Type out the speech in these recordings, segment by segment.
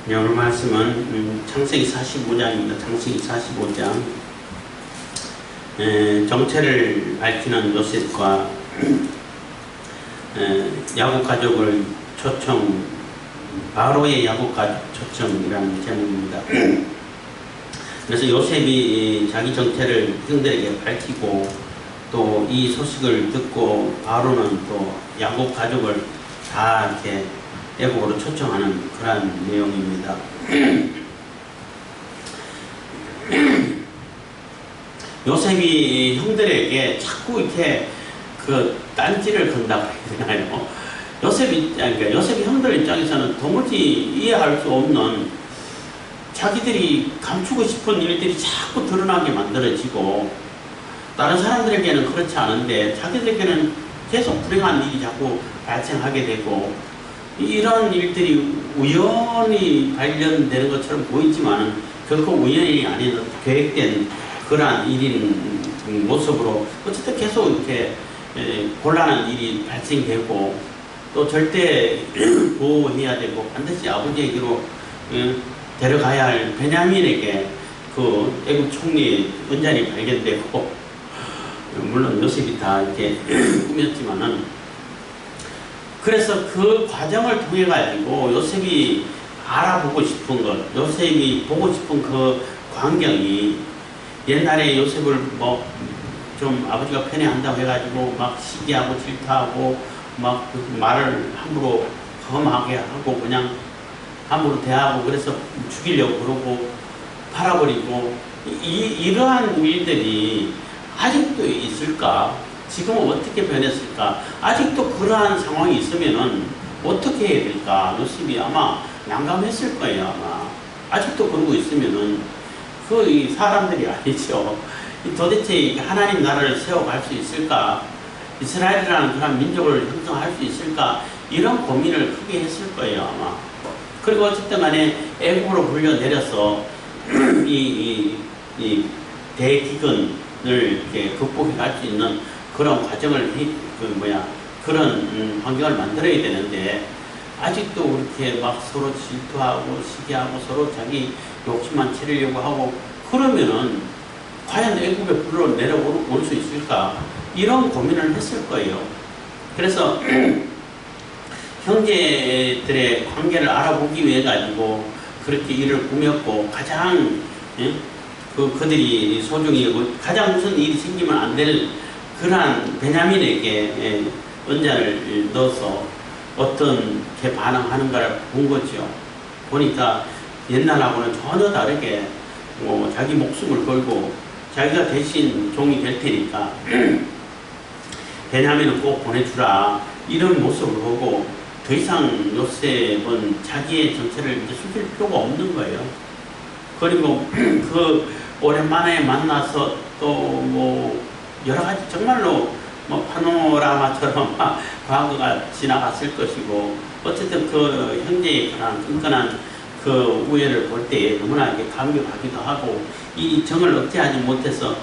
네, 오늘 말씀은 창세기 45장입니다. 창세기 45장. 정체를 밝히는 요셉과 야곱 가족을 초청, 바로의 야곱 가족 초청이라는 제목입니다. 그래서 요셉이 자기 정체를 형들에게 밝히고 또 이 소식을 듣고 바로는 또 야곱 가족을 다 이렇게 애국으로 초청하는 그런 내용입니다. 요셉이 형들에게 자꾸 이렇게 그 딴지를 건다고 해야 되나요? 요셉이 형들 입장에서는 도무지 이해할 수 없는 자기들이 감추고 싶은 일들이 자꾸 드러나게 만들어지고 다른 사람들에게는 그렇지 않은데 자기들에게는 계속 불행한 일이 자꾸 발생하게 되고 이런 일들이 우연히 발견되는 것처럼 보이지만은 결코 우연이 아닌 계획된 그러한 일인 모습으로 어쨌든 계속 이렇게 곤란한 일이 발생되고 또 절대 보호해야 되고 반드시 아버지에게로 데려가야 할 베냐민에게 그 애국 총리 은잔이 발견되고 물론 요셉이 다 이렇게 꾸몄지만은 그래서 그 과정을 통해 가지고 요셉이 알아보고 싶은 것, 요셉이 보고 싶은 그 광경이 옛날에 요셉을 뭐 좀 아버지가 편애한다고 해가지고 막 시기하고 질투하고 막 말을 함부로 험하게 하고 그냥 함부로 대하고 그래서 죽이려고 그러고 팔아버리고 이러한 일들이 아직도 있을까? 지금은 어떻게 변했을까? 아직도 그러한 상황이 있으면은 어떻게 해야 될까? 요셉이 아마 난감했을 거예요, 아마. 아직도 그러고 있으면은 그 사람들이 아니죠. 도대체 하나님 나라를 세워갈 수 있을까? 이스라엘이라는 그런 민족을 형성할 수 있을까? 이런 고민을 크게 했을 거예요, 아마. 그리고 어쨌든 간에 애국으로 불려내려서 이 대기근을 이렇게 극복해 갈 수 있는 그런 과정을 그런 환경을 만들어야 되는데 아직도 그렇게 막 서로 질투하고 시기하고 서로 자기 욕심만 채우려고 하고 그러면은 과연 애국에 불러 내려올 수 있을까? 이런 고민을 했을 거예요. 그래서 형제들의 관계를 알아보기 위해 가지고 그렇게 일을 꾸몄고 가장 그들이 소중히 가장 무슨 일이 생기면 안 될 그러한 베냐민에게 은잔을 넣어서 어떻게 반응하는가를 본 거죠. 보니까 옛날하고는 전혀 다르게 자기 목숨을 걸고 자기가 대신 종이 될 테니까 베냐민은 꼭 보내주라 이런 모습을 보고 더 이상 요셉은 자기의 정체를 이제 숨길 필요가 없는 거예요. 그리고 그 오랜만에 만나서 또 뭐 여러 가지 정말로 뭐 파노라마처럼 과거가 지나갔을 것이고 어쨌든 그 형제의 그런 끈끈한 그 우애를 볼 때 너무나 이게 감격하기도 하고 이 정을 억제하지 못해서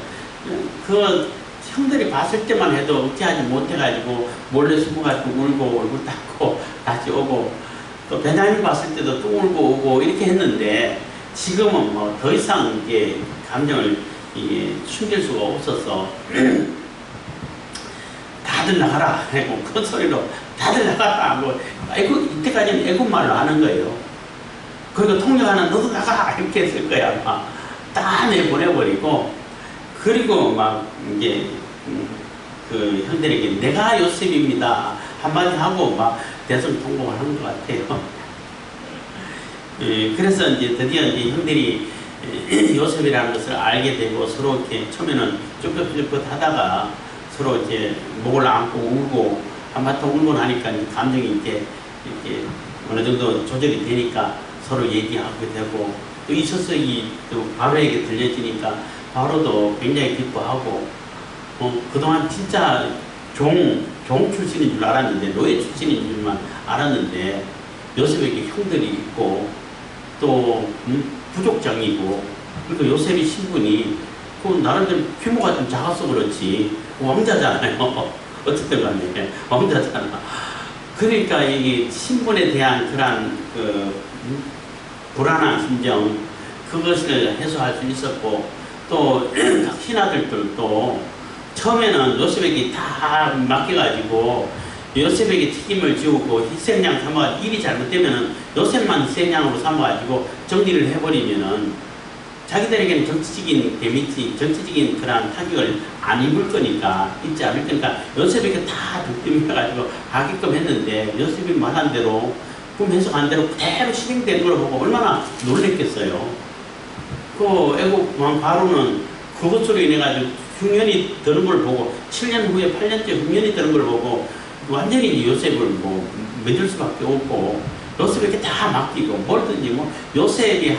그 형들이 봤을 때만 해도 억제하지 못해가지고 몰래 숨어가지고 울고 얼굴 닦고 다시 오고 또 베냐민 봤을 때도 또 울고 오고 이렇게 했는데 지금은 뭐 더 이상 이게 감정을 숨길 수가 없어서 다들 나가라 하고 큰 소리로 다들 나가라 하고 이때까지는 애국말로 하는 거예요. 그리고 통역하는 너도 나가 이렇게 했을 거야 아마. 다 내보내버리고 그리고 막 이제 그 형들에게 내가 요셉입니다 한마디 하고 막 대성통곡을 하는 것 같아요. 그래서 이제 드디어 이제 형들이 요셉이라는 것을 알게 되고 서로 이렇게 처음에는 쭈뼛쭈뼛 하다가 서로 이제 목을 안고 울고 한바탕 울고 나니까 감정이 이렇게 어느 정도 조절이 되니까 서로 얘기하게 되고 또 이 소식이 또 바로에게 들려지니까 바로도 굉장히 기뻐하고 그동안 진짜 종 출신인 줄 알았는데 노예 출신인 줄만 알았는데 요셉에게 형들이 있고 또 부족장이고 그리고 요셉의 신분이 그 나름대로 규모가 좀 작아서 그렇지 왕자잖아요. 어쨌든 간에 왕자잖아. 그러니까 이 신분에 대한 그런 불안한 심정, 그것을 해소할 수 있었고, 또 신하들도 처음에는 요셉에게 다 맡겨가지고 요셉에게 책임을 지우고 희생양 삼아 일이 잘못되면은 요셉만 희생양으로 삼아가지고 정리를 해버리면은 자기들에게는 정치적인 데미지, 정치적인 그런 타격을 안 입을 거니까, 입지 않을 거니까 요셉에게 다 득점해가지고 하게끔 했는데, 요셉이 말한 대로, 꿈 해석한 대로 그대로 실행되는 걸 보고 얼마나 놀랬겠어요. 그 애국 왕 바로는 그것으로 인해가지고 흉년이 드는 걸 보고, 7년 후에 8년째 흉년이 드는 걸 보고 완전히 요셉을 뭐 믿을 수밖에 없고, 요셉에게 다 맡기고 뭐든지 뭐 요셉이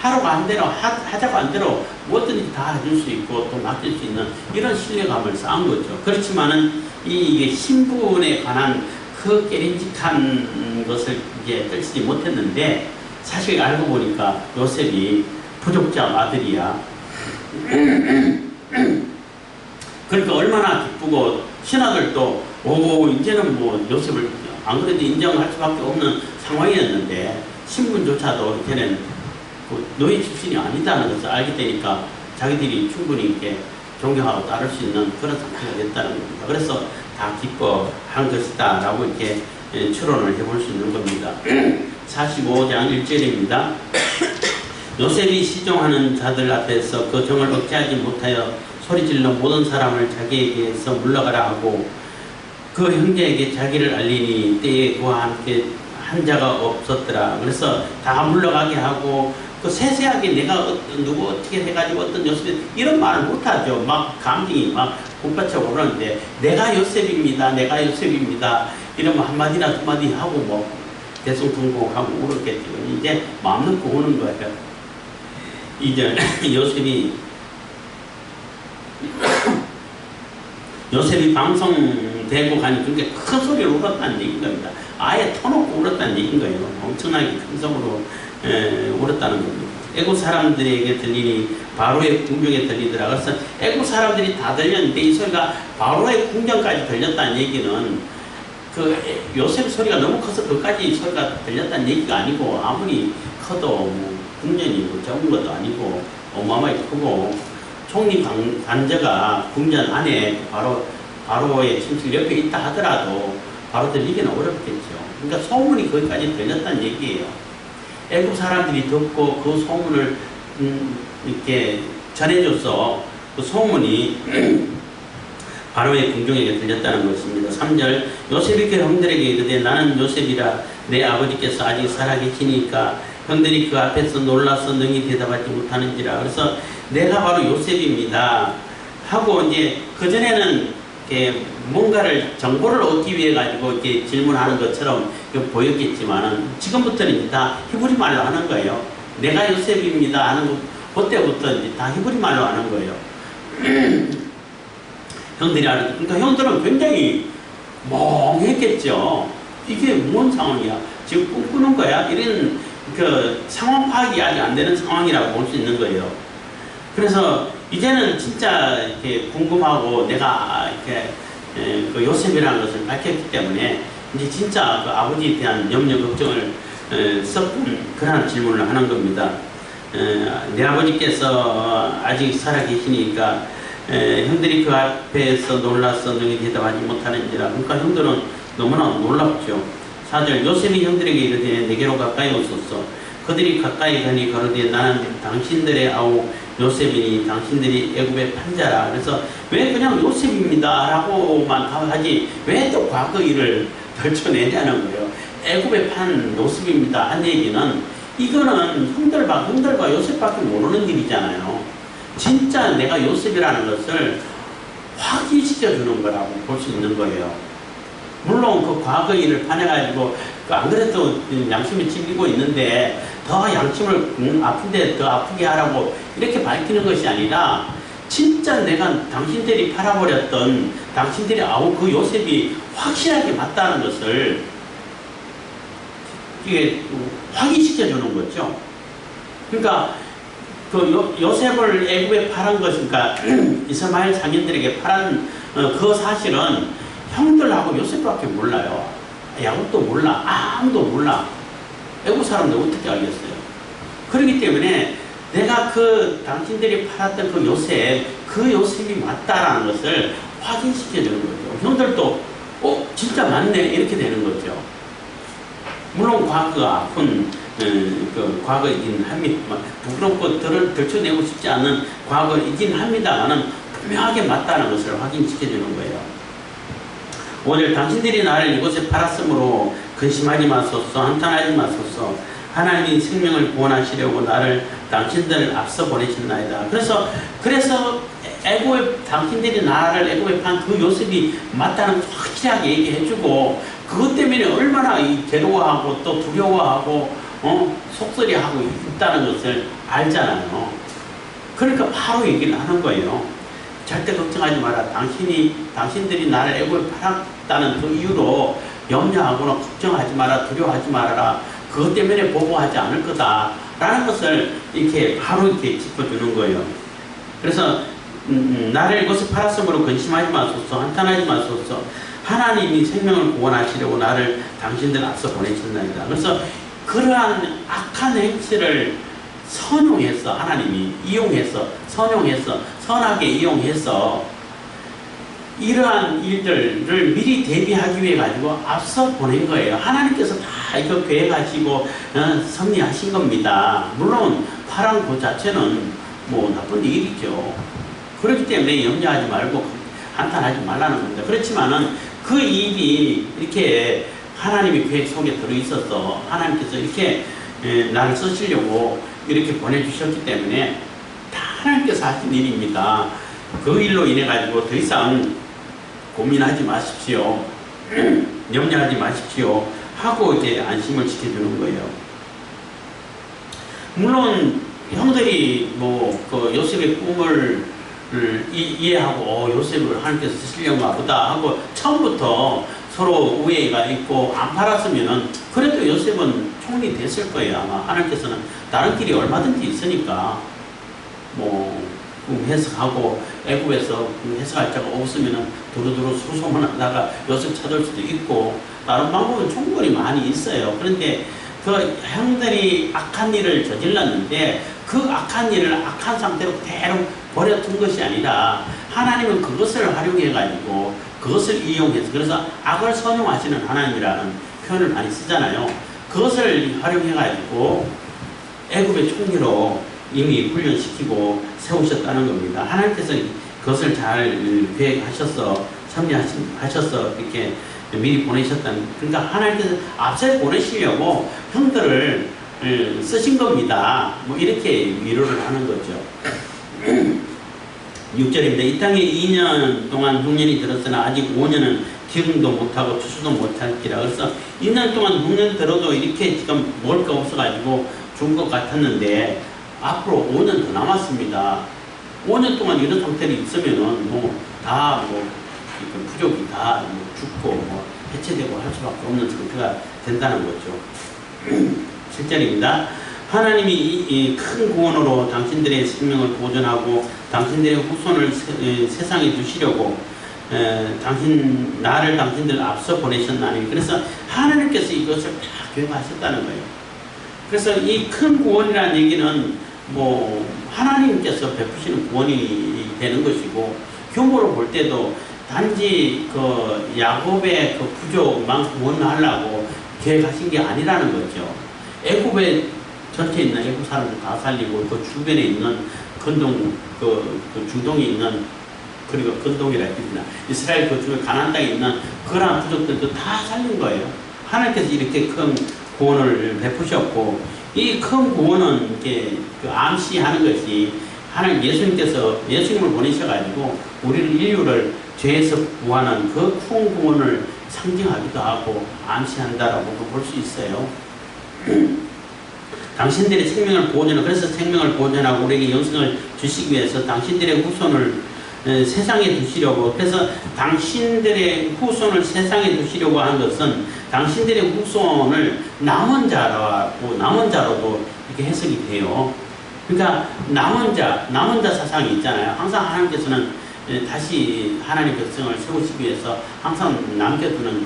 하라고 한 대로 하자고 한 대로 뭐든지 다 해줄 수 있고 또 맡길 수 있는 이런 신뢰감을 쌓은 거죠. 그렇지만은 이게 신분에 관한 그 깨림직한 것을 이제 떨치지 못했는데, 사실 알고 보니까 요셉이 부족자 아들이야. 그러니까 얼마나 기쁘고, 신하들도 오 이제는 뭐 요셉을 안 그래도 인정할 수밖에 없는 상황이었는데, 신분조차도 이제는 노예 출신이 아니다는 것을 알게 되니까 자기들이 충분히 이렇게 존경하고 따를 수 있는 그런 상태가 됐다는 겁니다. 그래서 다 기뻐한 것이다 라고 이렇게 추론을 해볼 수 있는 겁니다. 45장 1절입니다. 요셉이 시종하는 자들 앞에서 그 정을 억제하지 못하여 소리질러 모든 사람을 자기에게서 물러가라 하고 그 형제에게 자기를 알리니 때에 그와 함께 한 자가 없었더라. 그래서 다 물러가게 하고, 그 세세하게 내가 누구 어떻게 해가지고 어떤 요셉이 이런 말을 못하죠. 막 감정이 막 북받쳐 오르는데, 내가 요셉입니다, 내가 요셉입니다 이러면 한마디나 두마디 하고 뭐 대성통곡하고 울었겠죠. 이제 마음 놓고 우는 거예요. 이제 요셉이 방송되고 가니 그렇게 큰 소리로 울었다는 얘기인 겁니다. 아예 터놓고 울었다는 얘기인 거예요. 엄청나게 큰 소리로 울었다는 겁니다. 애국 사람들에게 들리니 바로의 궁정에 들리더라. 그래서 애국 사람들이 다 들렸는데 이 소리가 바로의 궁정까지 들렸다는 얘기는, 그 요셉 소리가 너무 커서 그까지 소리가 들렸다는 얘기가 아니고, 아무리 커도 뭐 궁전이 뭐 적은 것도 아니고 어마어마하게 크고, 총리 관저가 궁전 안에 바로의 침실 옆에 있다 하더라도 바로 들리기는 어렵겠죠. 그러니까 소문이 거기까지 들렸다는 얘기예요. 애국 사람들이 듣고 그 소문을 이렇게 전해줘서 그 소문이 바로의 궁정에게 들렸다는 것입니다. 3절, 요셉이 그 형들에게 이르되 나는 요셉이라 내 아버지께서 아직 살아계시니까 형들이 그 앞에서 놀라서 능히 대답하지 못하는지라. 그래서 내가 바로 요셉입니다 하고, 이제 그전에는 뭔가를 정보를 얻기 위해 가지고 이렇게 질문하는 것처럼 보였겠지만은, 지금부터는 이제 다 히브리 말로 하는 거예요. 내가 요셉입니다 하는 것, 그때부터 이제 다 히브리 말로 하는 거예요. 형들이 알았죠. 그러니까 형들은 굉장히 멍했겠죠. 이게 뭔 상황이야? 지금 꿈꾸는 거야? 이런 그 상황 파악이 아직 안 되는 상황이라고 볼 수 있는 거예요. 그래서 이제는 진짜 이렇게 궁금하고, 내가 이렇게 그 요셉이라는 것을 밝혔기 때문에 이제 진짜 그 아버지에 대한 염려 걱정을 섞은 그런 질문을 하는 겁니다. 내 아버지께서 아직 살아계시니까 형들이 그 앞에서 놀라서 능히 대답하지 못하는지라. 그러니까 형들은 너무나 놀랍죠. 4절, 요셉이 형들에게 이르되 내게로 가까이 오소서. 그들이 가까이 가니 가로되 나는 당신들의 아우 요셉이니 당신들이 애굽의 판자라. 그래서 왜 그냥 요셉입니다 라고만 하지 왜 또 과거 일을 덜쳐내냐는 거예요. 애굽의 판 요셉입니다 한 얘기는, 이거는 형들과 요셉밖에 모르는 일이잖아요. 진짜 내가 요셉이라는 것을 확인시켜 주는 거라고 볼 수 있는 거예요. 물론 그 과거 일을 파내가지고 안 그래도 양심이 찔리고 있는데 더 양심을 아픈데 더 아프게 하라고 이렇게 밝히는 것이 아니라, 진짜 내가 당신들이 팔아버렸던 당신들이 아우 그 요셉이 확실하게 맞다는 것을 이게 확인시켜 주는 거죠. 그러니까 그 요셉을 애굽에 팔은 것이니까 이스마엘 상인들에게 팔은 그 사실은 형들하고 요셉밖에 몰라요. 야곱도 몰라. 아무도 몰라. 애국 사람들 어떻게 알겠어요? 그렇기 때문에 내가 그 당신들이 팔았던 그 요셉이 맞다라는 것을 확인시켜 주는 거죠. 형들도 진짜 맞네 이렇게 되는 거죠. 물론 과거가 아픈 그 과거이긴 합니다. 부끄럽고 들춰내고 싶지 않은 과거이긴 합니다만은 분명하게 맞다는 것을 확인시켜 주는 거예요. 오늘 당신들이 나를 이곳에 팔았으므로 근심하지 마소서, 한탄하지 마소서. 하나님이 생명을 구원하시려고 나를 당신들 앞서 보내셨나이다. 그래서 당신들이 나를 애굽에 판 그 요셉이 맞다는 확실하게 얘기해주고, 그것 때문에 얼마나 괴로워하고 또 두려워하고 속쓰리하고 있다는 것을 알잖아요. 그러니까 바로 얘기를 하는 거예요. 절대 걱정하지 마라. 당신들이 나를 애굽에 팔았다는 그 이유로 염려하거나 걱정하지 마라, 두려워하지 말아라. 그것 때문에 보고하지 않을 거다. 라는 것을 이렇게 바로 이렇게 짚어주는 거예요. 그래서 나를 이곳에 팔았으므로 근심하지 마소서, 한탄하지 마소서. 하나님이 생명을 구원하시려고 나를 당신들 앞서 보내셨나이다. 그래서 그러한 악한 행실을 선용해서 하나님이 선용해서 선하게 이용해서 이러한 일들을 미리 대비하기 위해 가지고 앞서 보낸 거예요. 하나님께서 다 이거 계획하시고 섭리하신 겁니다. 물론 파란 그 자체는 뭐 나쁜 일이죠. 그렇기 때문에 염려하지 말고 한탄하지 말라는 겁니다. 그렇지만은 그 일이 이렇게 하나님의 계획 속에 들어있어서 하나님께서 이렇게 나를 쓰시려고 이렇게 보내주셨기 때문에 다 하나님께서 하신 일입니다. 그 일로 인해 가지고 더 이상 고민하지 마십시오. 염려하지 마십시오. 하고 이제 안심을 지켜주는 거예요. 물론 형들이 그 요셉의 꿈을 이해하고 요셉을 하나님께서 쓰시려는가 보다 하고 처음부터 서로 우애가 있고 안 팔았으면은 그래도 요셉은 총리 됐을 거예요. 아마 하나님께서는 다른 길이 얼마든지 있으니까 해석하고 애굽에서 해석할 자가 없으면은 두루두루 수소문하다가 요셉 찾을 수도 있고 다른 방법은 충분히 많이 있어요. 그런데 그 형들이 악한 일을 저질렀는데 그 악한 일을 악한 상태로 그대로 버려둔 것이 아니라 하나님은 그것을 활용해 가지고 그것을 이용해서, 그래서 악을 선용하시는 하나님이라는 표현을 많이 쓰잖아요. 그것을 활용해 가지고 애굽의 총리로 이미 훈련시키고 세우셨다는 겁니다. 하나님께서 그것을 잘 계획하셔서 섭리하셔서 이렇게 미리 보내셨다는, 그러니까 하나님께서 앞서 보내시려고 형들을 쓰신 겁니다. 이렇게 위로를 하는 거죠. 6절입니다. 이 땅에 2년 동안 흉년이 들었으나 아직 5년은 기름도 못하고 추수도 못할지라. 그래서 2년 동안 흉년 들어도 이렇게 지금 먹을 거 없어가지고 죽은 것 같았는데 앞으로 5년 더 남았습니다. 5년 동안 이런 상태로 있으면은 다 부족이 다 죽고 해체되고 할 수밖에 없는 상태가 된다는 거죠. 7절입니다. 하나님이 이 큰 구원으로 당신들의 생명을 보존하고 당신들의 후손을 세상에 두시려고 나를 당신들 앞서 보내셨나니. 그래서 하나님께서 이것을 다 계획하셨다는 거예요. 그래서 이 큰 구원이라는 얘기는 하나님께서 베푸시는 구원이 되는 것이고, 규모로 볼 때도 단지 그 야곱의 그 부족만 구원하려고 계획하신 게 아니라는 거죠. 애굽에 전체에 있는 애굽 사람들 다 살리고 그 주변에 있는 중동에 있는, 그리고 근동이라 했습니다. 이스라엘 그 중에 가나안 땅에 있는 그러한 부족들도 다 살린 거예요. 하나님께서 이렇게 큰 구원을 베푸셨고, 이 큰 구원은 이렇게 암시하는 것이 하나님 예수님을 보내셔가지고 우리를 인류를 죄에서 구하는 그 큰 구원을 상징하기도 하고 암시한다라고도 볼 수 있어요. 당신들의 생명을 보존하고, 그래서 생명을 보존하고 우리에게 영생을 주시기 위해서 당신들의 후손을 세상에 두시려고, 그래서 당신들의 후손을 세상에 두시려고 하는 것은 당신들의 후손을 남은 자로도 이렇게 해석이 돼요. 그러니까 남은 자 사상이 있잖아요. 항상 하나님께서는 다시 하나님의 백성을 세우시기 위해서 항상 남겨두는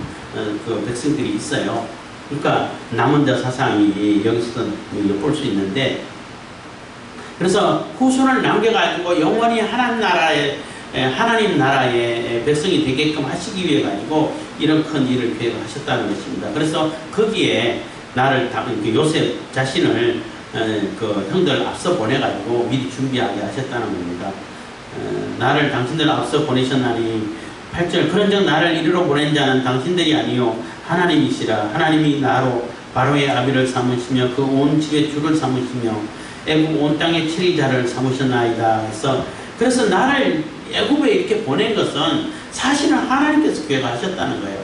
그 백성들이 있어요. 그러니까 남은 자 사상이 여기서도 엿볼 수 있는데, 그래서 후손을 남겨가지고 영원히 하나님 나라의 백성이 되게끔 하시기 위해 가지고 이런 큰 일을 계획하셨다는 것입니다. 그래서 거기에 요셉 자신을 그 형들 앞서 보내가지고 미리 준비하게 하셨다는 겁니다. 나를 당신들 앞서 보내셨나니 8절 그런즉 나를 이리로 보낸 자는 당신들이 아니요 하나님이시라. 하나님이 나로 바로의 아비를 삼으시며 그 온 집의 주를 삼으시며 애굽 온 땅의 치리자를 삼으셨나이다. 그래서 나를 애굽에 이렇게 보낸 것은 사실은 하나님께서 계획하셨다는 거예요.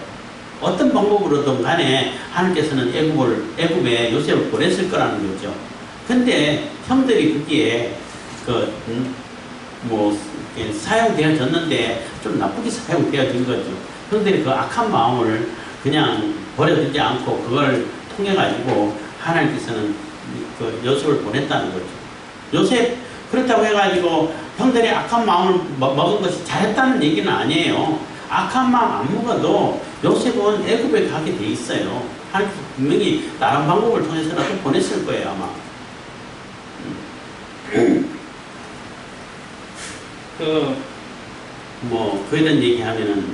어떤 방법으로든 간에 하나님께서는 애굽에 요셉을 보냈을 거라는 거죠. 근데 형들이 거기에 사용되어졌는데 좀 나쁘게 사용되어진 거죠. 형들이 그 악한 마음을 그냥 버려두지 않고 그걸 통해 가지고 하나님께서는 그 요셉을 보냈다는 거죠. 요셉 그렇다고 해가지고 형들이 악한 마음을 먹은 것이 잘했다는 얘기는 아니에요. 악한 마음 안 먹어도 요셉은 애굽에 가게 돼 있어요. 하나님께서 분명히 다른 방법을 통해서라도 보냈을 거예요, 아마. 그에 대한 얘기하면은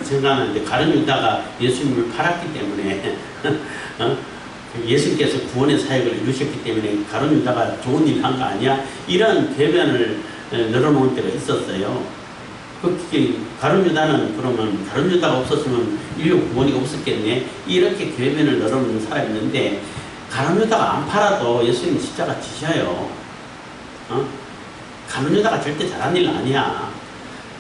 생각나는데, 가룟 유다가 예수님을 팔았기 때문에, 예수님께서 구원의 사역을 이루셨기 때문에 가룟 유다가 좋은 일 한 거 아니야? 이런 궤변을 늘어놓은 때가 있었어요. 가룟 유다는 그러면 가룟 유다가 없었으면 인류 구원이 없었겠네? 이렇게 궤변을 늘어놓는 사람이 있는데, 가룟 유다가 안 팔아도 예수님 십자가 지셔요. 가룟 유다가 절대 잘한 일 아니야.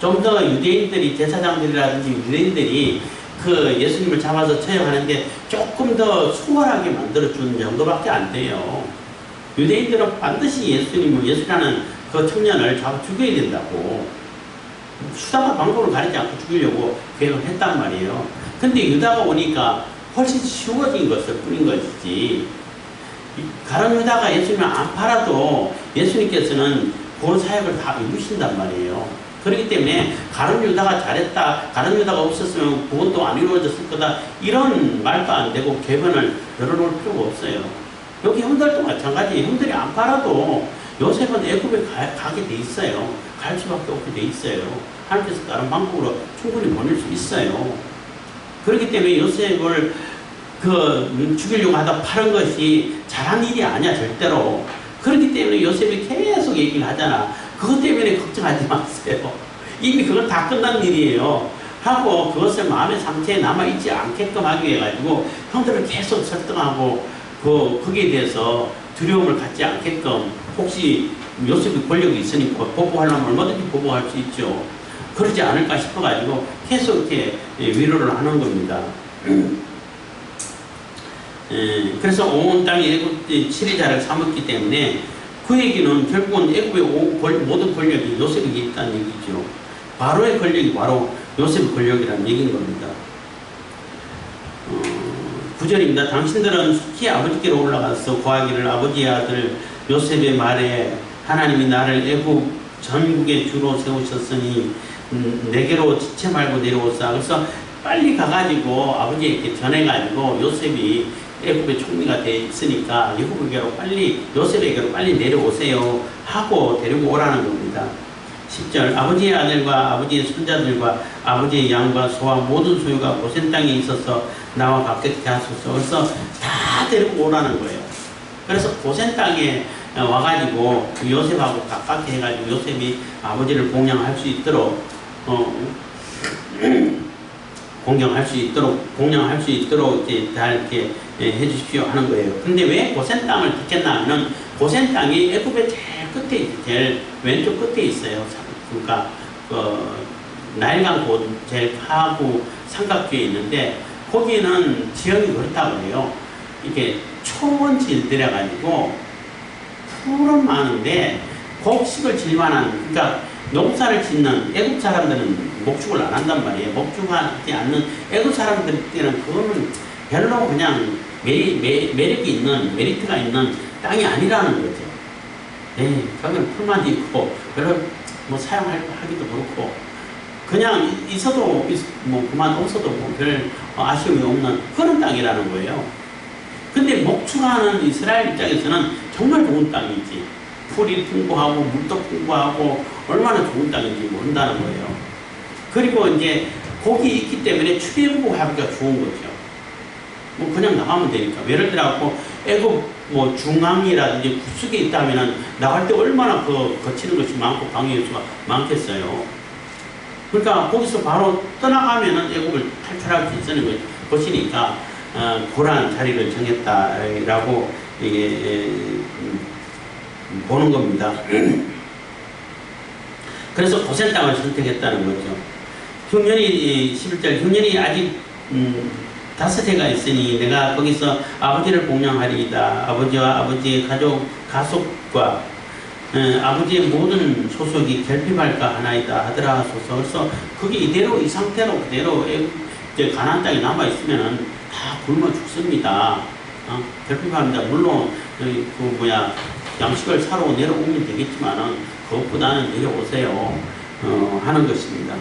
좀 더 유대인들이, 제사장들이라든지 유대인들이 그 예수님을 잡아서 처형하는데 조금 더 수월하게 만들어주는 정도밖에 안 돼요. 유대인들은 반드시 예수라는 그 청년을 잡아 죽여야 된다고. 수단과 방법을 가리지 않고 죽이려고 계획을 했단 말이에요. 근데 유다가 오니까 훨씬 쉬워진 것을 뿐인 것이지. 가룟 유다가 예수님을 안 팔아도 예수님께서는 구원 사역을 다 이루신단 말이에요. 그렇기 때문에 가룟 유다가 잘했다, 가룟 유다가 없었으면 구원도 안 이루어졌을 거다, 이런 말도 안 되고 궤변을 열어놓을 필요가 없어요. 여기 형들도 마찬가지. 형들이 안 팔아도 요셉은 애굽에 가게 돼 있어요. 갈 수밖에 없게 돼 있어요. 하나님께서 다른 방법으로 충분히 보낼 수 있어요. 그렇기 때문에 요셉을 죽이려고 하다 파는 것이 잘한 일이 아니야, 절대로. 그렇기 때문에 요셉이 계속 얘기를 하잖아. 그것 때문에 걱정하지 마세요. 이미 그건 다 끝난 일이에요. 하고 그것을 마음의 상태에 남아있지 않게끔 하기 위해 가지고 형들을 계속 설득하고 거기에 대해서 두려움을 갖지 않게끔, 혹시 요셉이 권력이 있으니까 보복하려면 얼마든지 보복할 수 있죠. 그러지 않을까 싶어 가지고 계속 이렇게 위로를 하는 겁니다. 그래서 온 땅에 애굽 치리자를 삼았기 때문에 그에게는 결국은 애굽의 모든 권력이 요셉에게 있다는 얘기죠. 바로의 권력이 바로 요셉의 권력이라는 얘기인 겁니다. 9절입니다. 당신들은 속히 아버지께로 올라가서 구하기를, 아버지의 아들 요셉의 말에 하나님이 나를 애굽 전국의 주로 세우셨으니 내게로 지체 말고 내려오사. 그래서 빨리 가가지고 아버지에게 전해가지고 요셉이 애굽의 총리가 돼 있으니까 요셉에게로 빨리 내려오세요 하고 데리고 오라는 겁니다. 10절 아버지의 아들과 아버지의 손자들과 아버지의 양과 소와 모든 소유가 고센 땅에 있어서 나와 가깝게 하소서. 그래서 다 데리고 오라는 거예요. 그래서 고센 땅에 와가지고 요셉하고 가깝게 해가지고 요셉이 아버지를 공양할 수 있도록 이제 다 이렇게 해주십시오 하는 거예요. 근데 왜 고센 땅을 택했나 하면, 고센 땅이 애굽의 제일 왼쪽 끝에 있어요. 그러니까 나일강 제일 하구 삼각지에 있는데, 거기는 지형이 그렇다고 해요. 이게 초원지를 들여가지고 풀은 많은데 곡식을 질 만한, 그러니까 농사를 짓는 애굽 사람들은 목축을 안 한단 말이에요. 목축하지 않는 애굽 사람들한테는 그거는 별로 그냥 메리트가 있는 땅이 아니라는 거죠. 거기는 풀만 있고 별로 사용하기도 그렇고, 그냥 있어도 그만 없어도 별 아쉬움이 없는 그런 땅이라는 거예요. 근데 목축하는 이스라엘 입장에서는 정말 좋은 땅이지. 풀이 풍부하고 물도 풍부하고 얼마나 좋은 땅인지 모른다는 거예요. 그리고 이제 거기 있기 때문에 출입하기가 좋은 거죠. 뭐 그냥 나가면 되니까. 예를 들어서 애굽 뭐 중앙이라든지 구석에 있다면은 나갈 때 얼마나 그 거치는 것이 많고 방해 요소가 많겠어요. 그러니까 거기서 바로 떠나가면은 애굽을 탈출할 수 있는 것이니까 고란 자리를 정했다라고 이게 보는 겁니다. 그래서 고센 땅을 선택했다는 거죠. 흉년이 11절 흉년이 아직 5해가 있으니 내가 거기서 아버지를 공양하리이다. 아버지와 아버지의 가족과 아버지의 모든 소속이 결핍할까 하나이다 하더라 하소서. 그래서 그게 이대로 이 상태로 그대로 이제 가나안 땅에 남아 있으면은 다 굶어 죽습니다. 결핍합니다. 물론 양식을 사러 내려오면 되겠지만은 그것보다는 내려오세요 하는 것입니다.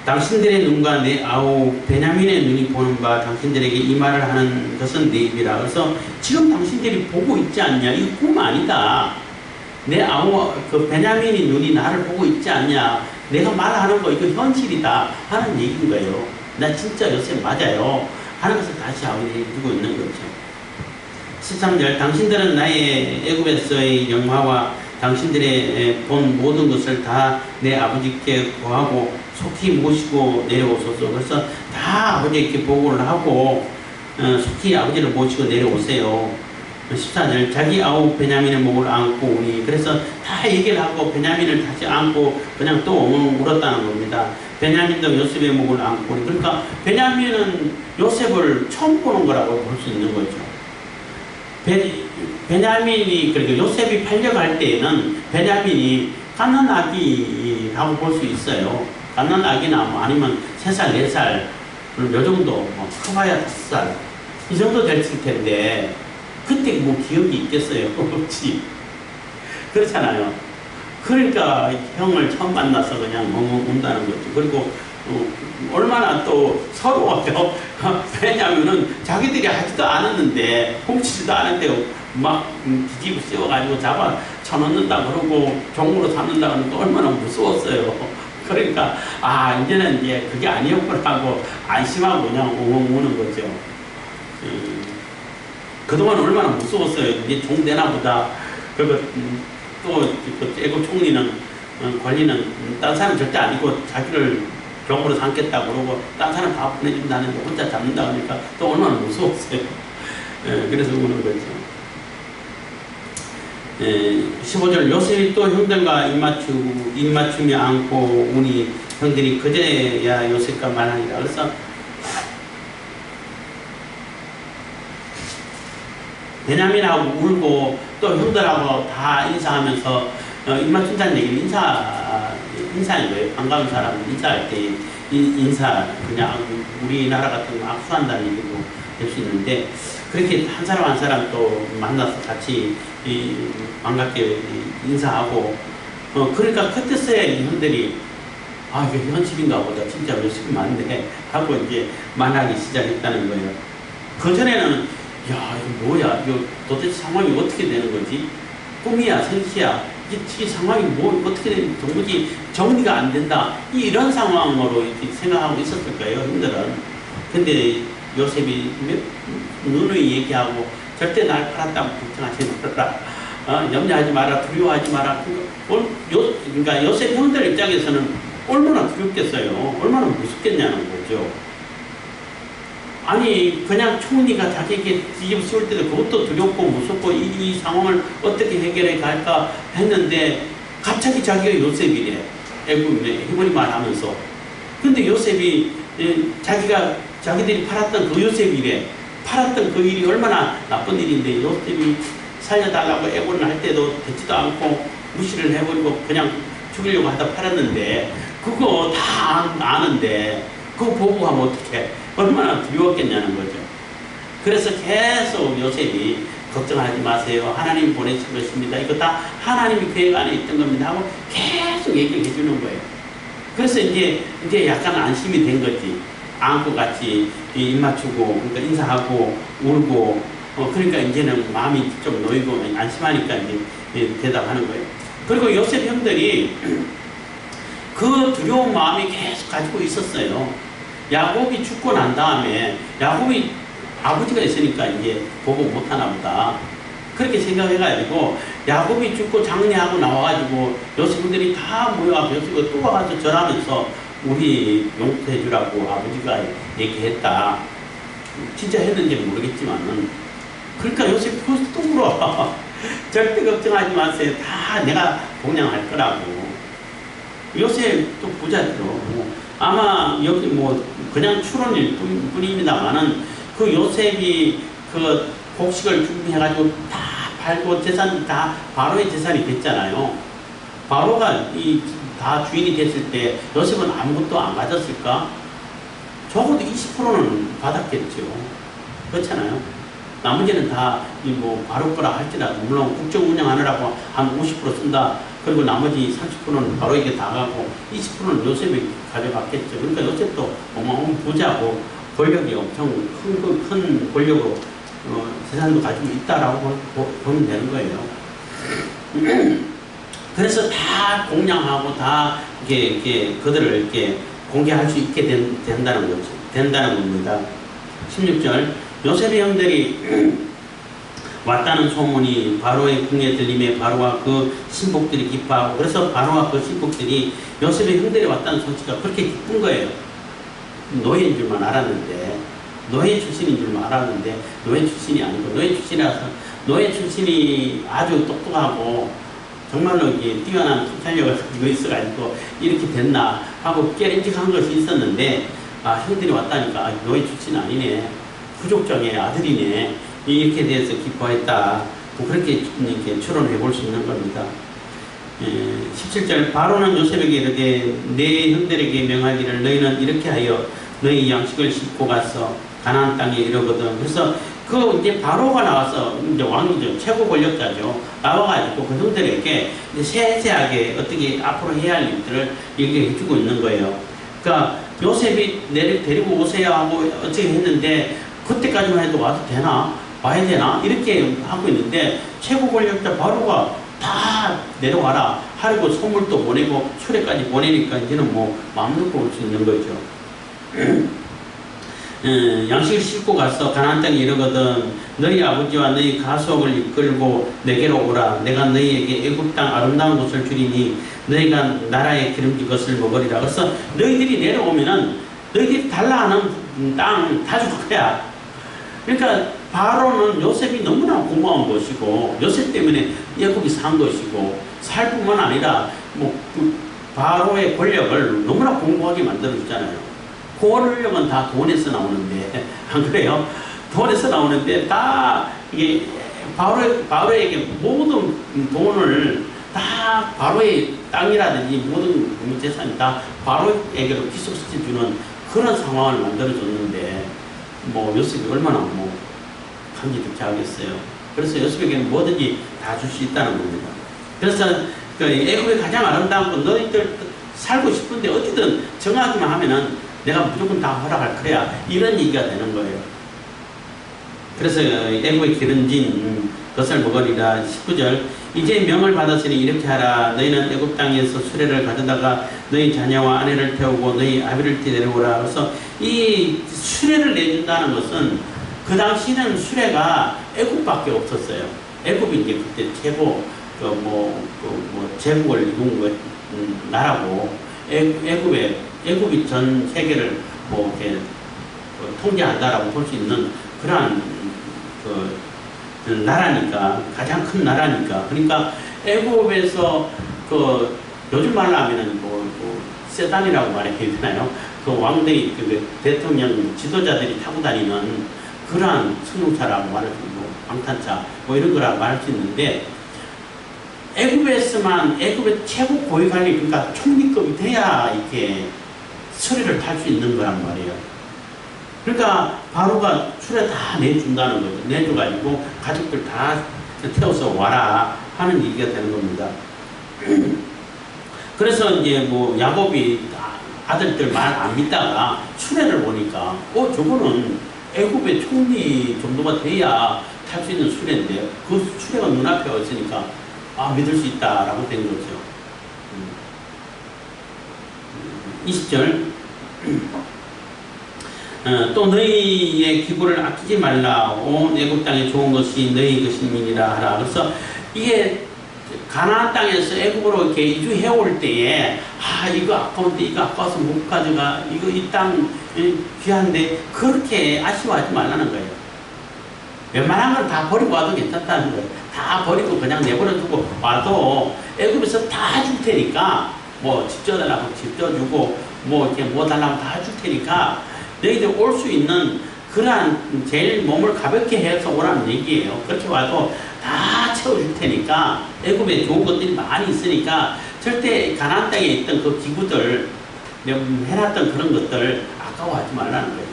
당신들의 눈과 내 아우 베냐민의 눈이 보는 바 당신들에게 이 말을 하는 것은 내 입이라. 그래서 지금 당신들이 보고 있지 않냐? 이거 꿈 아니다. 내 아우 그 베냐민의 눈이 나를 보고 있지 않냐? 내가 말하는 거 이거 현실이다 하는 얘기인 거예요. 나 진짜 요셉 맞아요 하는 것을 다시 아버지에게 두고 있는 거죠. 13절 당신들은 나의 애굽에서의 영화와 당신들의 본 모든 것을 다 내 아버지께 구하고 속히 모시고 내려오소서. 그래서 다 아버지께 보고를 하고 속히 아버지를 모시고 내려오세요. 14절 자기 아우 베냐민의 목을 안고 오니. 그래서 다 얘기를 하고 베냐민을 다시 안고 그냥 또 울었다는 겁니다. 베냐민도 요셉의 목을 안고 오니. 그러니까 베냐민은 요셉을 처음 보는 거라고 볼 수 있는 거죠. 베냐민이 그러니까 요셉이 팔려갈 때에는 베냐민이 갓난아기라고 볼 수 있어요. 갓난아기나 뭐 아니면 3살, 4살 요 정도, 뭐 커봐야 5살 이 정도 됐을 텐데 그때 뭐 기억이 있겠어요? 없지. 그렇잖아요. 그러니까 형을 처음 만나서 그냥 멍멍 운다는 거죠. 그리고 얼마나 또 서러워요. 왜냐면은 자기들이 하지도 않았는데 훔치지도 않았는데 막 뒤집어 씌워가지고 잡아 쳐넣는다 그러고 종으로 잡는다 그러니까 얼마나 무서웠어요. 그러니까 이제는 이제 그게 아니었구나 하고 안심하고 그냥 엉엉 우는 거죠. 그동안 얼마나 무서웠어요. 이제 종 되나 보다. 그리고 또 애국 총리는 관리는 딴 사람 절대 아니고 자기를 종으로 삼겠다 그러고 딴 사람 다 보내준다는데 혼자 잡는다 그러니까 또 얼마나 무서웠어요. 그래서 우는 거죠. 15절 요셉이 또 형들과 입맞추며 안고 우니 형들이 그제야 요셉과 말하니라. 그래서 베냐민하고 울고 또 형들하고 다 인사하면서 입맞춘다는 얘기는 인사인 거예요. 반가운 사람은 인사할 때 인사 그냥 우리나라 같은 거 악수한다는 얘기도 될 수 있는데 그렇게 한 사람 한 사람 또 만나서 같이 반갑게 인사하고 그러니까 그때서야 형들이 이게 현실인가 보다 진짜 요셉이 많네 하고 이제 만나기 시작했다는 거예요. 그전에는 야 이거 뭐야 이거 도대체 상황이 어떻게 되는 거지? 꿈이야 생시야 이 상황이 뭐 어떻게 되는지 도무지 정리가 안 된다 이런 상황으로 이렇게 생각하고 있었을 거예요 형들은. 근데 요셉이 누누이 얘기하고 절대 날 팔았다고 걱정하지 말아라. 염려하지 마라. 두려워하지 마라. 그러니까 요셉 형들 입장에서는 얼마나 두렵겠어요. 얼마나 무섭겠냐는 거죠. 아니 그냥 총리가 자기에게 뒤집어 씌울 때도 그것도 두렵고 무섭고 이 상황을 어떻게 해결해 갈까 했는데 갑자기 자기가 요셉이래. 애굽이네. 히브리 말하면서. 근데 요셉이 자기들이 팔았던 그 요셉이래. 팔았던 그 일이 얼마나 나쁜 일인데 요셉이 살려달라고 애고를 할 때도 듣지도 않고 무시를 해버리고 그냥 죽이려고 하다 팔았는데 그거 다 아는데 그거 보고 하면 어떡해. 얼마나 두려웠겠냐는 거죠. 그래서 계속 요셉이 걱정하지 마세요. 하나님이 보내신 것입니다. 이거 다 하나님이 계획 안에 있던 겁니다 하고 계속 얘기를 해주는 거예요. 그래서 이제 약간 안심이 된 거지. 안고 같이 입 맞추고 그러니까 인사하고 울고 그러니까 이제는 마음이 좀 놓이고 안심하니까 이제 대답하는 거예요. 그리고 요셉 형들이 그 두려운 마음이 계속 가지고 있었어요. 야곱이 죽고 난 다음에 야곱이 아버지가 있으니까 이제 보고 못하나 보다. 그렇게 생각해가지고 야곱이 죽고 장례하고 나와가지고 요셉들이 다 모여가지고 요셉이 또 와가지고 절하면서 우리 용서해 주라고 아버지가 얘기했다. 진짜 했는지 모르겠지만은. 그러니까 요셉이 또 물어. 절대 걱정하지 마세요. 다 내가 봉양할 거라고. 요셉 또 부자죠. 아마 여기 뭐 그냥 추론일 뿐입니다만은 그 요셉이 그 곡식을 준비해가지고 다 팔고 재산 다 바로의 재산이 됐잖아요. 바로가 다 주인이 됐을 때 요셉은 아무것도 안 가졌을까? 적어도 20%는 받았겠죠. 그렇잖아요. 나머지는 다 뭐 바로 거라 할지라도 물론 국정 운영하느라고 한 50% 쓴다. 그리고 나머지 30%는 바로에게 다 가고 20%는 요셉이 가져갔겠죠. 그러니까 요셉도 어마어마한 부자고 권력이 엄청 큰 권력으로 재산도 가지고 있다라고 보면 되는 거예요. 그래서 다 공양하고 다 이렇게 그들을 이렇게 공개할 수 있게 된다는 거죠. 된다는 겁니다. 16절 요셉의 형들이 왔다는 소문이 바로의 궁에 들림에 바로와 그 신복들이 기뻐하고 그래서 바로와 그 신복들이 요셉의 형들이 왔다는 소식가 그렇게 기쁜 거예요. 노예인 줄만 알았는데 노예 출신인 줄만 알았는데 노예 출신이 아니고 노예 출신이라서 노예 출신이 아주 똑똑하고 정말로 이게 뛰어난 통찰력을 가지고 있어가지고 이렇게 됐나 하고 깨름직한 것이 있었는데 형들이 왔다니까 노예 출신 아니네. 부족장의 아들이네. 이렇게 대해서 기뻐했다. 뭐 그렇게 추론해 볼 수 있는 겁니다. 17절 바로는 요셉에게 이르되 내 형들에게 명하기를 너희는 이렇게 하여 너희 양식을 싣고 가서 가나안 땅에 이르거든. 그래서 그 이제 바로가 나와서 이제 왕이죠. 최고 권력자죠. 나와가지고 그 형들에게 이제 세세하게 어떻게 앞으로 해야 할 일들을 얘기해 주고 있는 거예요. 그러니까 요셉이 데리고 오세요 하고 어떻게 했는데 그때까지만 해도 와도 되나? 와야 되나? 이렇게 하고 있는데 최고 권력자 바로가 다 내려와라 하려고 선물도 보내고 수레까지 보내니까 이제는 뭐 마음 놓고 올 수 있는 거죠. 양식을 싣고 가서 가나안 땅에 이르거든 너희 아버지와 너희 가족을 이끌고 내게로 오라. 내가 너희에게 애굽 땅 아름다운 곳을 주리니 너희가 나라의 기름진 것을 먹으리라. 그래서 너희들이 내려오면은 너희들이 달라 하는 땅 다 줄 거야. 그러니까 바로는 요셉이 너무나 고마운 것이고 요셉 때문에 애굽이 산 것이고 살 뿐만 아니라 그 바로의 권력을 너무나 공고하게 만들어주잖아요. 그 권력은 다 돈에서 나오는데 안 그래요? 돈에서 나오는데 다 이게 바로에게 모든 돈을 다 바로의 땅이라든지 모든 재산이 다 바로에게로 기속시켜주는 그런 상황을 만들어줬는데 뭐 요셉이 얼마나 뭐 감기득지 하겠어요. 그래서 요셉에게는 뭐든지 다 줄 수 있다는 겁니다. 그래서 그 애굽의 가장 아름다운 건 너희들 살고 싶은데 어디든 정하기만 하면은 내가 무조건 다 허락할 거야. 이런 얘기가 되는 거예요. 그래서 애굽의 기름진 것을 먹으리라. 19절 이제 명을 받았으니 이렇게 하라. 너희는 애굽 땅에서 수레를 가져다가 너희 자녀와 아내를 태우고 너희 아비를 데려오라. 그래서 이 수레를 내준다는 것은 그 당시는 수레가 애굽밖에 없었어요. 애굽이 이제 그때 최고 제국을 이룬 나라고 애굽이 전 세계를 뭐 이렇게 통제한다라고 볼 수 있는 그러한 나라니까 가장 큰 나라니까 그러니까 애굽에서 요즘 말로 하면은 세단이라고 말해야 되나요? 그 왕들이 대통령 지도자들이 타고 다니는 그러한 승용차라고 말할 수 있고 방탄차 뭐 이런 거라고 말할 수 있는데 애굽의 최고 고위관리 그러니까 총리급이 돼야 이렇게 수레를 탈 수 있는 거란 말이에요. 그러니까 바로가 수레 다 내준다는 거죠. 내줘가지고 가족들 다 태워서 와라 하는 얘기가 되는 겁니다. 그래서 이제 뭐 야곱이 아들들 말 안 믿다가 수레를 보니까 저거는 애굽의 총리 정도가 돼야 탈 할 수 있는 수레인데 그 수레가 눈앞에 있으니까 믿을 수 있다라고 된 거죠. 20절 또 너희의 기부를 아끼지 말라. 온 애굽 땅에 좋은 것이 너희 것임이니라 하라. 그래서 이게 가나안 땅에서 애굽으로 이렇게 이주해 올 때에 이거 아까운데 이거 아까워서 못 가져가, 이거 이 땅 귀한데, 그렇게 아쉬워하지 말라는 거예요. 웬만한 건 다 버리고 와도 괜찮다는 거예요. 다 버리고 그냥 내버려 두고 와도 애굽에서 다 줄 테니까, 뭐 집 져달라고 집 져주고 뭐 이렇게 뭐 달라면 다 줄 테니까 너희들 올 수 있는 그러한 제일 몸을 가볍게 해서 오라는 얘기예요. 그렇게 와도 다 채워줄 테니까, 애굽에 좋은 것들이 많이 있으니까 절대 가나안 땅에 있던 그 기구들, 해놨던 그런 것들 아까워하지 말라는 거예요.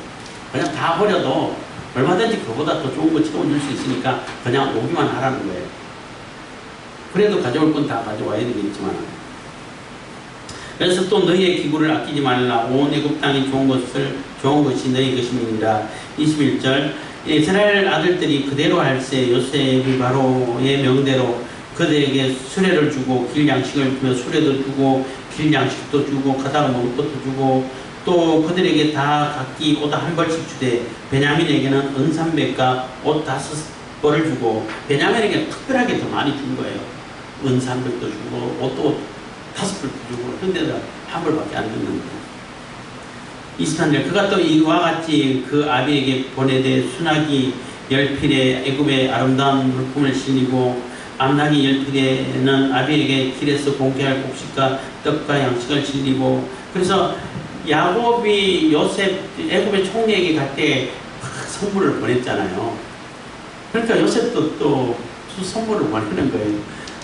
그냥 다 버려도 얼마든지 그보다 더 좋은 거 채워줄 수 있으니까 그냥 오기만 하라는 거예요. 그래도 가져올 건 다 가져와야 되겠지만. 그래서 또 너희의 기구를 아끼지 말라. 온 애굽 땅이 좋은 것이 너희 것임이니라. 21절 이스라엘 아들들이 그대로 할세. 요셉이 바로의 명대로 그들에게 수레를 주고 길 양식을 주며 수레도 주고 길 양식도 주고 가다가 먹을 것도 주고, 또 그들에게 다 각기 옷 한 벌씩 주되 베냐민에게는 은 300과 옷 5벌을 주고, 베냐민에게 특별하게 더 많이 준 거예요. 은 300도 주고 옷도 5벌도 주고, 근데도 한 벌밖에 안 줬는데. 23절 그가 또 이와 같이 그 아비에게 보내되 순하기 10필에 애굽의 아름다운 물품을 실리고, 암나기 10필에는 아비에게 길에서 공개할 곡식과 떡과 양식을 실리고. 그래서 야곱이 요셉 애굽의 총리에게 갈 때 선물을 보냈잖아요. 그러니까 요셉도 또 선물을 보내는 거예요.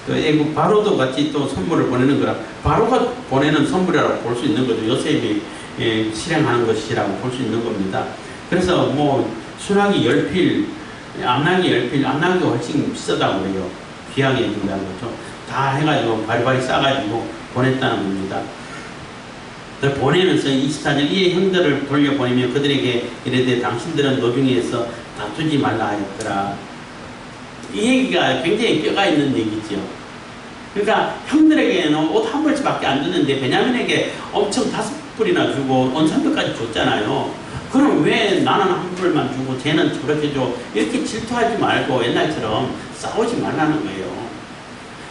애굽 바로도 같이 또 선물을 보내는 거라, 바로가 보내는 선물이라고 볼 수 있는 거죠. 요셉이 실행하는 것이라고 볼 수 있는 겁니다. 그래서 뭐 순하기 10필, 암나기 10필, 암나기가 훨씬 비싸다고 그래요. 귀하게 해준다는 거죠. 다 해가지고 바리바리 싸가지고 보냈다는 겁니다. 보내면서 24절 이에 형들을 돌려보내며 그들에게 이르되 당신들은 노중에서 다투지 말라 하였더라. 이 얘기가 굉장히 뼈가 있는 얘기죠. 그러니까 형들에게는 옷 한 벌씩밖에 안 줬는데 베냐민에게 엄청 5벌이나 주고 언산도까지 줬잖아요. 그럼 왜 나는 한 벌만 주고 쟤는 저렇게 줘? 이렇게 질투하지 말고 옛날처럼 싸우지 말라는 거예요.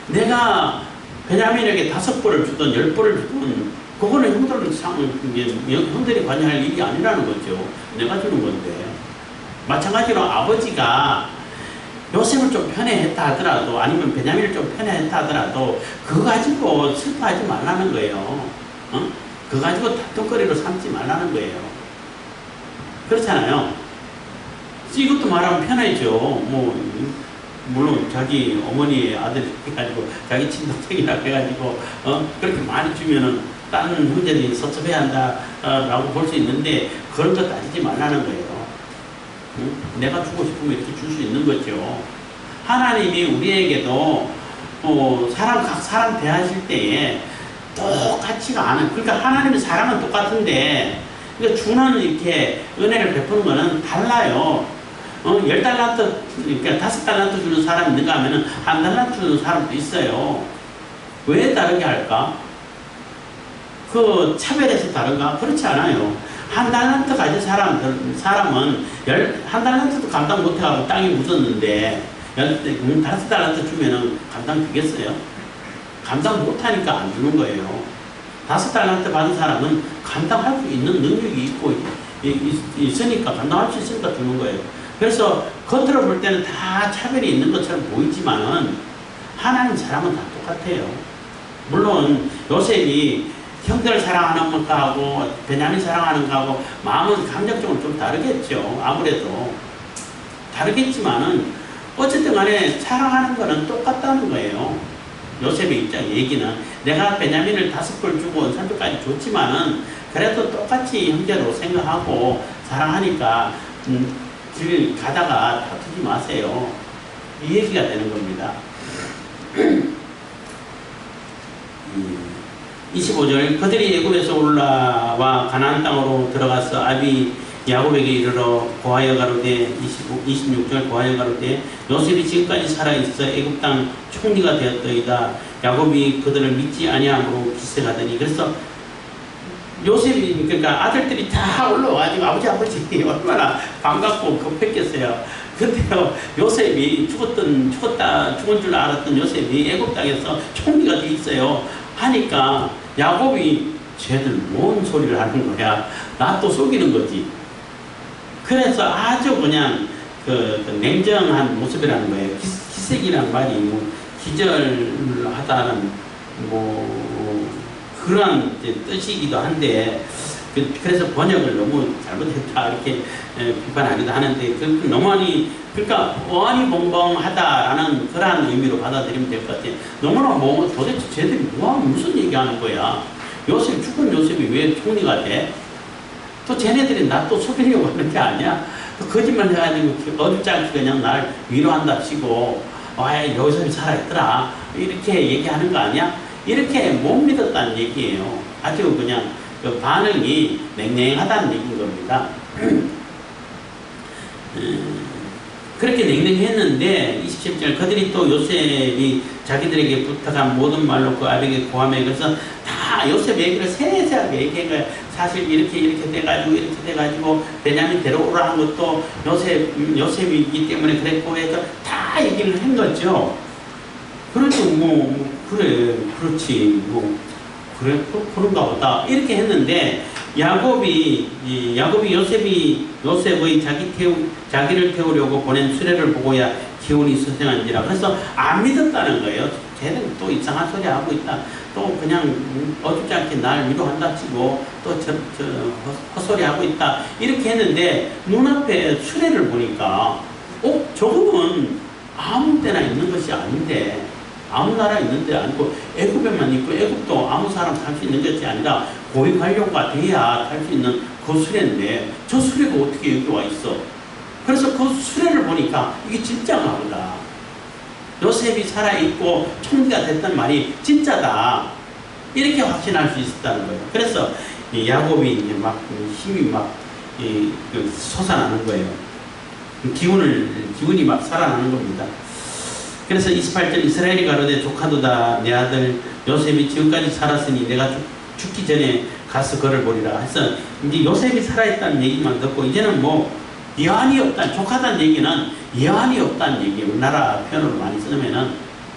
내가 베냐민에게 5벌을 주든 10벌을 주든 그거는 형들이 관여할 일이 아니라는 거죠. 내가 주는 건데. 마찬가지로 아버지가 요셉을 좀 편애했다 하더라도, 아니면 베냐민을 좀 편애했다 하더라도 그거 가지고 슬퍼하지 말라는 거예요. 그거 가지고 다툼거리로 삼지 말라는 거예요. 그렇잖아요. 이것도 말하면 편하죠. 뭐 물론 자기 어머니의 아들 해가지고 자기 친동생이라 해가지고 그렇게 많이 주면은 다른 형제들이 섭섭해야 한다라고 볼 수 있는데, 그런 거 따지지 말라는 거예요. 내가 주고 싶으면 이렇게 줄 수 있는 거죠. 하나님이 우리에게도 각 사람 대하실 때에 똑같지가 않아요. 그러니까 하나님의 사랑은 똑같은데, 그러니까 주는 이렇게 은혜를 베푸는 거는 달라요. 10달란트, 그러니까 5달란트 주는 사람이 있는가 하면은 1달란트 주는 사람도 있어요. 왜 다르게 할까? 그 차별해서 다른가? 그렇지 않아요. 1달란트 가진 사람은 1달란트도 감당 못하고 땅이 묻었는데 5달란트 주면은 감당 되겠어요? 감당 못하니까 안 주는 거예요. 5달란트 받은 사람은 감당할 수 있는 능력이 있고 있으니까, 감당할 수 있으니까 주는 거예요. 그래서 겉으로 볼 때는 다 차별이 있는 것처럼 보이지만은 하나님 사랑은 다 똑같아요. 물론 요셉이 형들을 사랑하는 것하고 베냐민 사랑하는 것하고 마음은 감정적으로 좀 다르겠죠. 아무래도 다르겠지만은 어쨌든 간에 사랑하는 거는 똑같다는 거예요. 요셉의 입장 얘기는 내가 베냐민을 5벌 주고 산도까지 줬지만은 그래도 똑같이 형제로 생각하고 사랑하니까 길 가다가 다투지 마세요. 이 얘기가 되는 겁니다. 25절 그들이 애굽에서 올라와 가나안 땅으로 들어가서 아비 야곱에게 이르러 고하여 가로되 26절 고하여 가로되 요셉이 지금까지 살아있어 애굽 땅 총리가 되었더이다. 야곱이 그들을 믿지 아니함으로 기색하더니 그래서 요셉이 그러니까 아들들이 다 올라와가지고 아버지 얼마나 반갑고 급했겠어요. 근데요 요셉이 죽은 줄 알았던 요셉이 애굽 땅에서 총리가 돼 있어요. 하니까 야곱이 쟤들 뭔 소리를 하는 거야. 나 또 속이는 거지. 그래서 아주 그냥 그 냉정한 모습이라는 거예요. 기색이란 말이 뭐 기절하다는 뭐 그런 뜻이기도 한데 그래서 번역을 너무 잘못했다 이렇게 비판하기도 하는데 너무 그러니까 어안이벙벙하다라는 그러한 의미로 받아들이면 될 것 같아요. 너무나 뭐 도대체 쟤들이 무슨 얘기하는 거야. 죽은 요셉이 왜 총리가 돼? 또 쟤네들이 나 또 속이려고 하는 게 아니야? 또 거짓말 해가지고 어줍지 않게 그냥 날 위로한다 치고 요셉이 살아있더라 이렇게 얘기하는 거 아니야? 이렇게 못 믿었다는 얘기예요. 아주 그냥 그 반응이 냉랭하다는 얘기인 겁니다. 그렇게 냉랭했는데 27절 그들이 또 요셉이 자기들에게 부탁한 모든 말로 그 아비에게 고하며 그래서 다 요셉 얘기를 세세하게 얘기한 거야. 사실 이렇게 돼가지고 베냐민 데려오라 한 것도 요셉이기 때문에 그랬고 해서 다 얘기를 한 거죠. 그래도 그렇지 그런가 보다 이렇게 했는데 야곱이 요셉의 자기를 태우려고 보낸 수레를 보고야 기운이 서생한지라. 그래서 안 믿었다는 거예요. 쟤는 또 이상한 소리 하고 있다. 또 그냥 어줍지 않게 날 위로한다 치고 또 헛소리 하고 있다. 이렇게 했는데 눈앞에 수레를 보니까 저거는 아무 데나 있는 것이 아닌데 아무 나라 있는 데 아니고 애굽에만 있고 애굽도 아무 사람 탈 수 있는 것이 아니라 고위 관료가 돼야 탈 수 있는 그 수레인데 저 수레가 어떻게 여기 와 있어? 그래서 그 수레를 보니까 이게 진짜가 보다. 요셉이 살아있고 총리가 됐단 말이 진짜다. 이렇게 확신할 수 있었다는 거예요. 그래서 야곱이 이제 막 힘이 막 솟아나는 거예요. 기운이 막 살아나는 겁니다. 그래서 28절 이스라엘이 가로되 조카도다 내 아들 요셉이 지금까지 살았으니 내가 죽기 전에 가서 그를 보리라 해서 이제 요셉이 살아있다는 얘기만 듣고 이제는 뭐 여한이 없다는 조카다는 얘기는 여한이 없다는 얘기 우리나라 표현으로 많이 쓰면은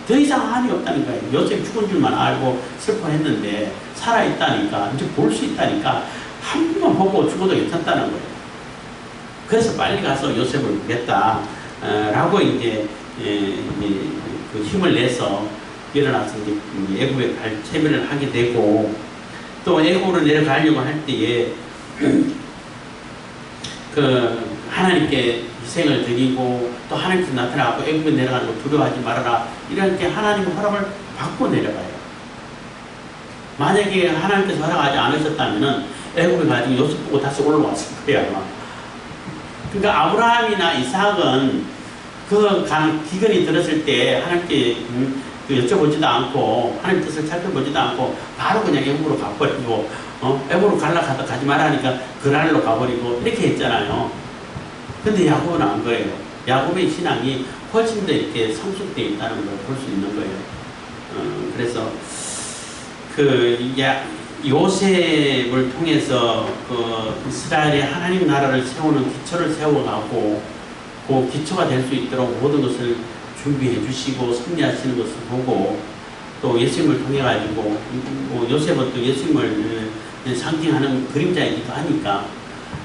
더 이상 한이 없다는 거예요. 요셉 죽은 줄만 알고 슬퍼했는데 살아있다니까 이제 볼 수 있다니까 한 번만 보고 죽어도 괜찮다는 거예요. 그래서 빨리 가서 요셉을 보겠다 라고 이제 그 힘을 내서 일어나서 이제 애굽에 갈 채비를 하게 되고 또 애굽으로 내려가려고 할 때에 그 하나님께 희생을 드리고 또 하나님께 나타나고 애굽에 내려가는 거 두려워하지 말아라 이렇게 하나님의 허락을 받고 내려가요. 만약에 하나님께서 허락하지 않으셨다면은 애굽에 가지고 요셉 보고 다시 올라왔을 거예요 아마. 그러니까 아브라함이나 이삭은 그 기근이 들었을 때 하나님께 여쭤보지도 않고 하나님 뜻을 살펴보지도 않고 바로 그냥 애굽으로 가버리고 애굽으로 가지 말라니까 그날로 가버리고 이렇게 했잖아요. 근데 야곱은 안 거예요. 야곱의 신앙이 훨씬 더 이렇게 성숙되어 있다는 걸 볼 수 있는 거예요. 그래서 요셉을 통해서 이스라엘의 하나님 나라를 세우는 기초를 세워가고 그 기초가 될 수 있도록 모든 것을 준비해 주시고 승리하시는 것을 보고 또 예수님을 통해 가지고 요셉은 또 예수님을 상징하는 그림자이기도 하니까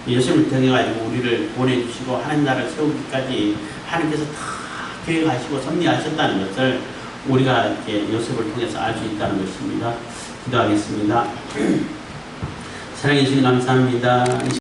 예수님을 통해 가지고 우리를 보내주시고 하나님 나라를 세우기까지 하나님께서 다 계획하시고 섭리하셨다는 것을 우리가 이렇게 요셉을 통해서 알 수 있다는 것입니다. 기도하겠습니다. 사랑해 주님 감사합니다.